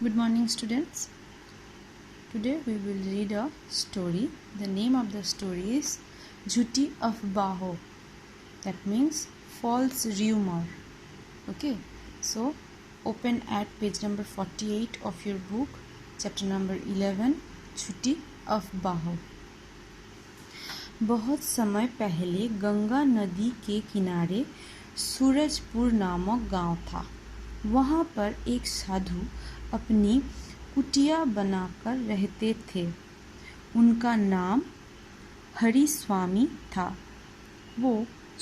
Good morning, students. Today we will read a story. The name of the story is Jhuti Afbaho. That means false rumor. Okay, so open at page number 48 of your book, chapter number 11, Jhuti Afbaho. बहुत समय पहले गंगा नदी के किनारे सूरजपुर नामक गांव था। वहां पर एक साधु अपनी कुटिया बनाकर रहते थे। उनका नाम हरिस्वामी था। वो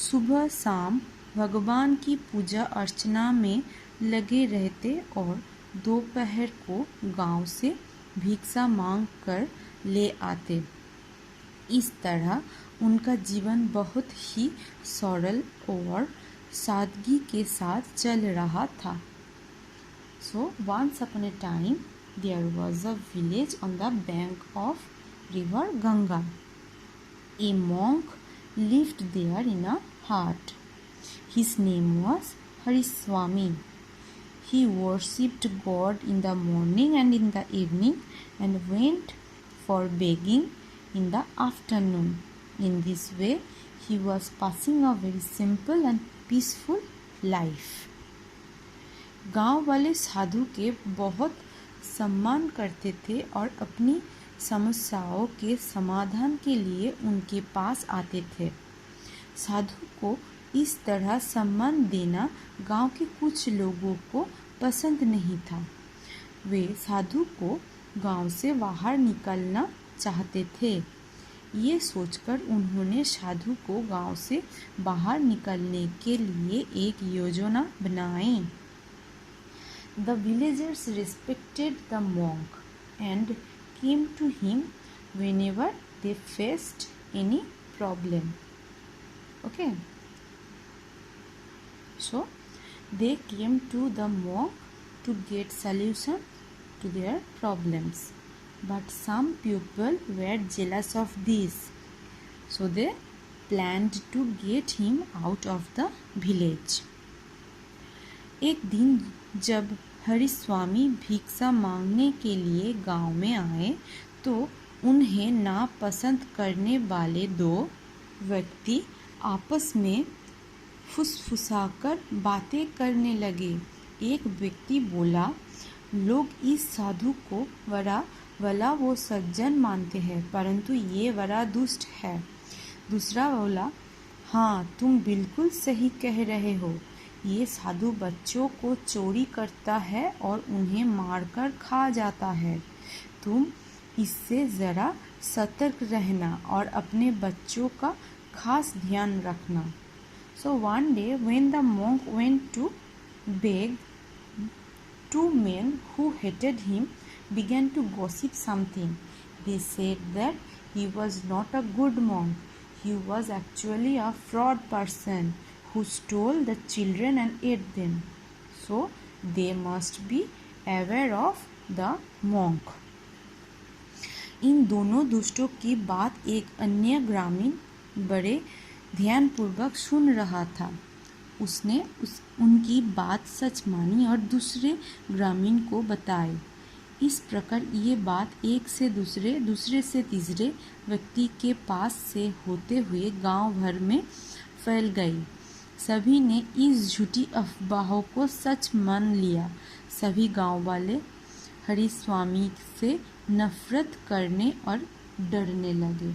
सुबह शाम भगवान की पूजा अर्चना में लगे रहते और दोपहर को गांव से भिक्षा मांग कर ले आते। इस तरह उनका जीवन बहुत ही सरल और सादगी के साथ चल रहा था। So once upon a time there was a village on the bank of river Ganga. A monk lived there in a hut. His name was Hariswami. He worshipped God in the morning and in the evening and went for begging in the afternoon. In this way, he was passing a very simple and peaceful life. गांव वाले साधु के बहुत सम्मान करते थे और अपनी समस्याओं के समाधान के लिए उनके पास आते थे। साधु को इस तरह सम्मान देना गांव के कुछ लोगों को पसंद नहीं था। वे साधु को गांव से बाहर निकालना चाहते थे। ये सोचकर उन्होंने साधु को गांव से बाहर निकालने के लिए एक योजना बनाई। The villagers respected the monk and came to him whenever they faced any problem. Okay. So they came to the monk to get solution to their problems. But some people were jealous of this. So they planned to get him out of the village. एक दिन जब हरिस्वामी भिक्षा मांगने के लिए गांव में आए तो उन्हें नापसंद करने वाले दो व्यक्ति आपस में फुसफुसाकर बातें करने लगे। एक व्यक्ति बोला, लोग इस साधु को भला वो सज्जन मानते हैं, परंतु ये बड़ा दुष्ट है। दूसरा बोला, हाँ तुम बिल्कुल सही कह रहे हो, ये साधु बच्चों को चोरी करता है और उन्हें मारकर खा जाता है। तुम इससे ज़रा सतर्क रहना और अपने बच्चों का खास ध्यान रखना। So one day when the monk went to beg, two men who hated him began to gossip something. They said that he was not a good monk. He was actually a fraud person who stole the children and ate them. So they must be aware of the monk. इन दोनों दुष्टों की बात एक अन्य ग्रामीण बड़े ध्यानपूर्वक सुन रहा था। उसने उनकी बात सच मानी और दूसरे ग्रामीण को बताई। इस प्रकार ये बात एक से दूसरे से तीसरे व्यक्ति के पास से होते हुए गांव भर में फैल गई। सभी ने इस झूठी अफवाहों को सच मान लिया। सभी गांव वाले हरिस्वामी से नफरत करने और डरने लगे।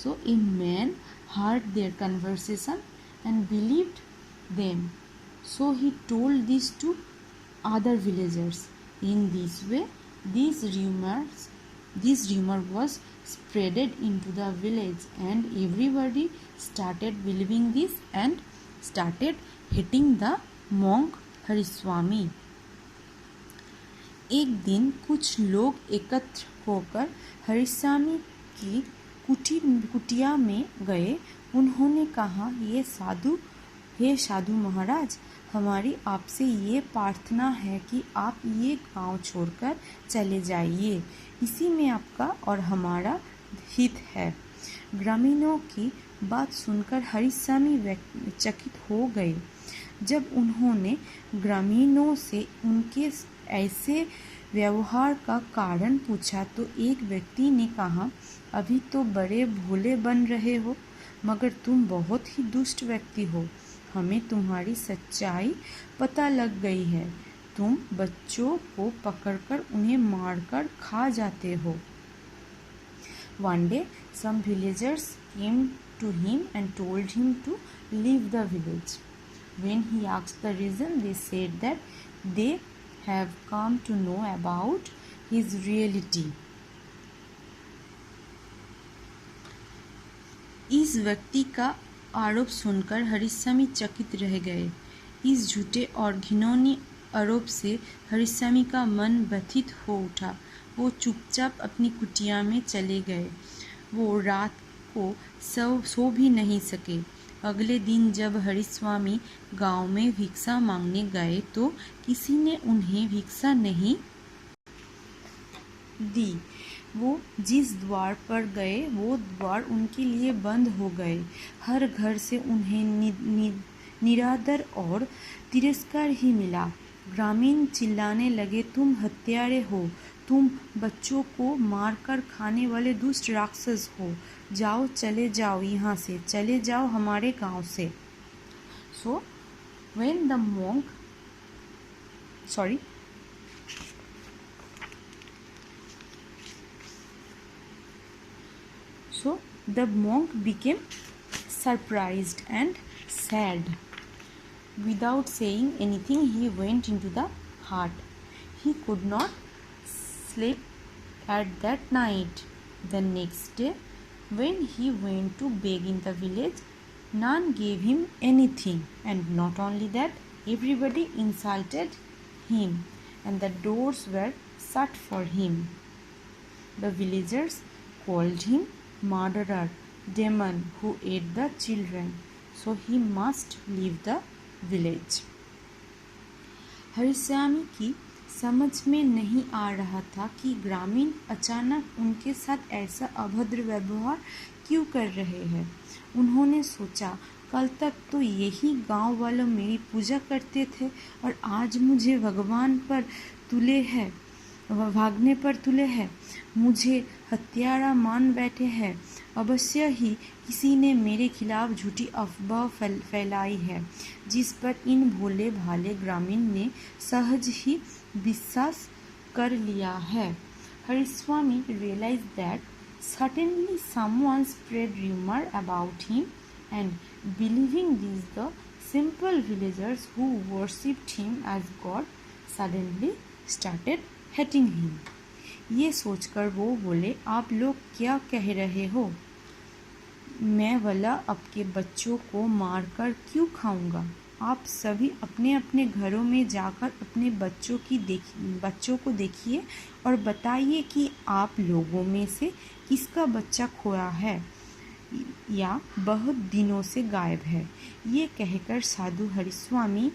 So a man heard their conversation and believed them. So he told this to other villagers. In this way, this rumor was spreaded into the village, and everybody started believing this and started hating the monk Hariswami. एक दिन कुछ लोग एकत्र होकर हरिस्वामी की कुटिया में गए। उन्होंने कहा, हे साधु महाराज, हमारी आपसे ये प्रार्थना है कि आप ये गांव छोड़कर चले जाइए। इसी में आपका और हमारा हित है। ग्रामीणों की बात सुनकर हरिस्वामी चकित हो गए। जब उन्होंने ग्रामीणों से उनके ऐसे व्यवहार का कारण पूछा तो एक व्यक्ति ने कहा, अभी तो बड़े भोले बन रहे हो, मगर तुम बहुत ही दुष्ट व्यक्ति हो। हमें तुम्हारी सच्चाई पता लग गई है। तुम बच्चों को पकड़कर उन्हें मारकर खा जाते हो। One day, some villagers came to him and told him to leave the village. When he asked the reason, they said that they have come to know about his reality. इस व्यक्ति का आरोप सुनकर हरिस्वामी चकित रह गए। इस झूठे और घिनौनी आरोप से हरिस्वामी का मन व्यथित हो उठा। वो चुपचाप अपनी कुटिया में चले गए। वो रात को सो भी नहीं सके। अगले दिन जब हरिस्वामी गांव में भिक्षा मांगने गए तो किसी ने उन्हें भिक्षा नहीं दी। वो जिस द्वार पर गए वो द्वार उनके लिए बंद हो गए। हर घर से उन्हें निरादर और तिरस्कार ही मिला। ग्रामीण चिल्लाने लगे, तुम हत्यारे हो, तुम बच्चों को मारकर खाने वाले दुष्ट राक्षस हो। जाओ, चले जाओ यहाँ से, चले जाओ हमारे गांव से। So when the monk became surprised and sad. Without saying anything, he went into the hut. He could not sleep at that night. The next day, when he went to beg in the village, none gave him anything. And not only that, everybody insulted him, and the doors were shut for him. The villagers called him murderer, demon who ate the children. So he must leave the village. Hariswami की समझ में नहीं आ रहा था कि ग्रामीण अचानक उनके साथ ऐसा अभद्र व्यवहार क्यों कर रहे हैं। उन्होंने सोचा, कल तक तो यही गांव वालों मेरी पूजा करते थे और आज मुझे भागने पर तुले हैं। मुझे हत्यारा मान बैठे हैं। अवश्य ही किसी ने मेरे खिलाफ झूठी अफवाह फैलाई है, जिस पर इन भोले भाले ग्रामीण ने सहज ही विश्वास कर लिया है। Hariswami realized that certainly someone spread rumor about him, and believing this, the simple villagers who worshipped him as God suddenly started hating him. ये सोचकर वो बोले, आप लोग क्या कह रहे हो? मैं भला आपके बच्चों को मारकर क्यों खाऊंगा? आप सभी अपने अपने घरों में जाकर अपने बच्चों को देखिए और बताइए कि आप लोगों में से किसका बच्चा खोया है या बहुत दिनों से गायब है। ये कहकर साधु हरिस्वामी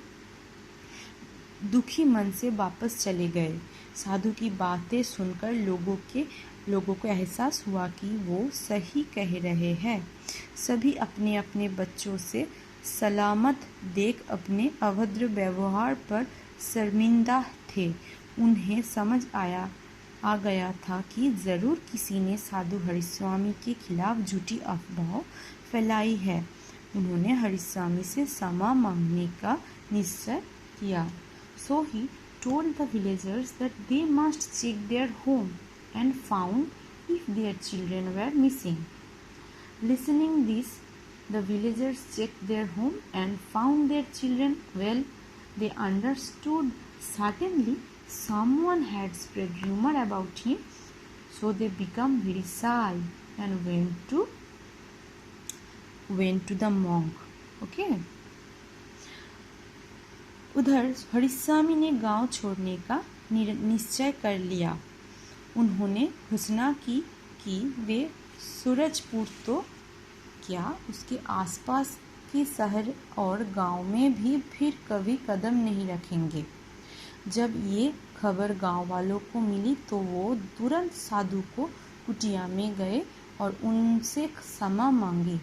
दुखी मन से वापस चले गए। साधु की बातें सुनकर लोगों को एहसास हुआ कि वो सही कह रहे हैं। सभी अपने अपने बच्चों से सलामत देख अपने अभद्र व्यवहार पर शर्मिंदा थे। उन्हें समझ आ गया था कि ज़रूर किसी ने साधु हरिस्वामी के खिलाफ झूठी अफवाह फैलाई है। उन्होंने हरिस्वामी से क्षमा मांगने का निश्चय किया। So he told the villagers that they must check their home and found if their children were missing. Listening this, the villagers checked their home and found their children. Well, they understood certainly someone had spread rumor about him, so they became very shy and went to the monk. Okay. उधर हरिस्वामी ने गांव छोड़ने का निश्चय कर लिया। उन्होंने घोषणा की कि वे सूरजपुर तो क्या उसके आसपास के शहर और गांव में भी फिर कभी कदम नहीं रखेंगे। जब ये खबर गांव वालों को मिली तो वो तुरंत साधु को कुटिया में गए और उनसे क्षमा मांगी।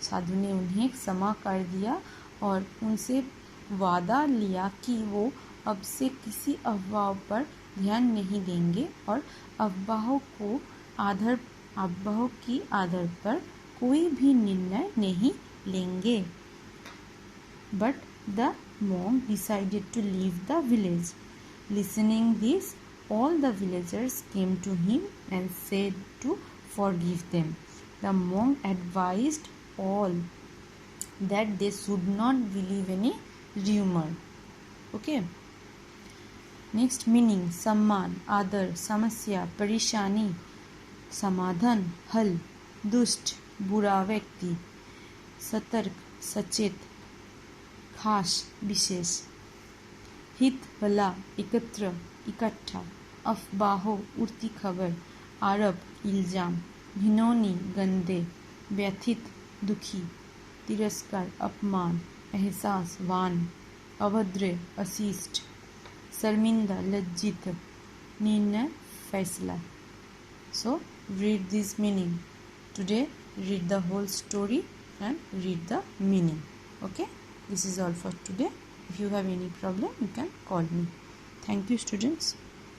साधु ने उन्हें क्षमा कर दिया और उनसे वादा लिया कि वो अब से किसी अफवाह पर ध्यान नहीं देंगे और अफवाहों की आधार पर कोई भी निर्णय नहीं लेंगे. But the monk decided to leave the village. Listening this, all the villagers came to him and said to forgive them. The monk advised all that they should not believe any rumor. Okay. Next meaning: सम्मान, आदर, समस्या, परेशानी, समाधान, हल, दुष्ट, बुरा व्यक्ति, सतर्क, सचेत, खास, विशेष, हित, भला, एकत्र, इकट्ठा, अफवाहों, उड़ती खबर, आरोप, इल्जाम, घिनौनी, गंदे, व्यथित, दुखी, तिरस्कार, अपमान, एहसास, वान, अभद्र, अशिष्ट, शर्मिंदा, लज्जित, निर्णय, फैसला. So read this meaning. Today read the whole story and read the meaning. Okay, this is all for today. If you have any problem, you can call me. Thank you, students.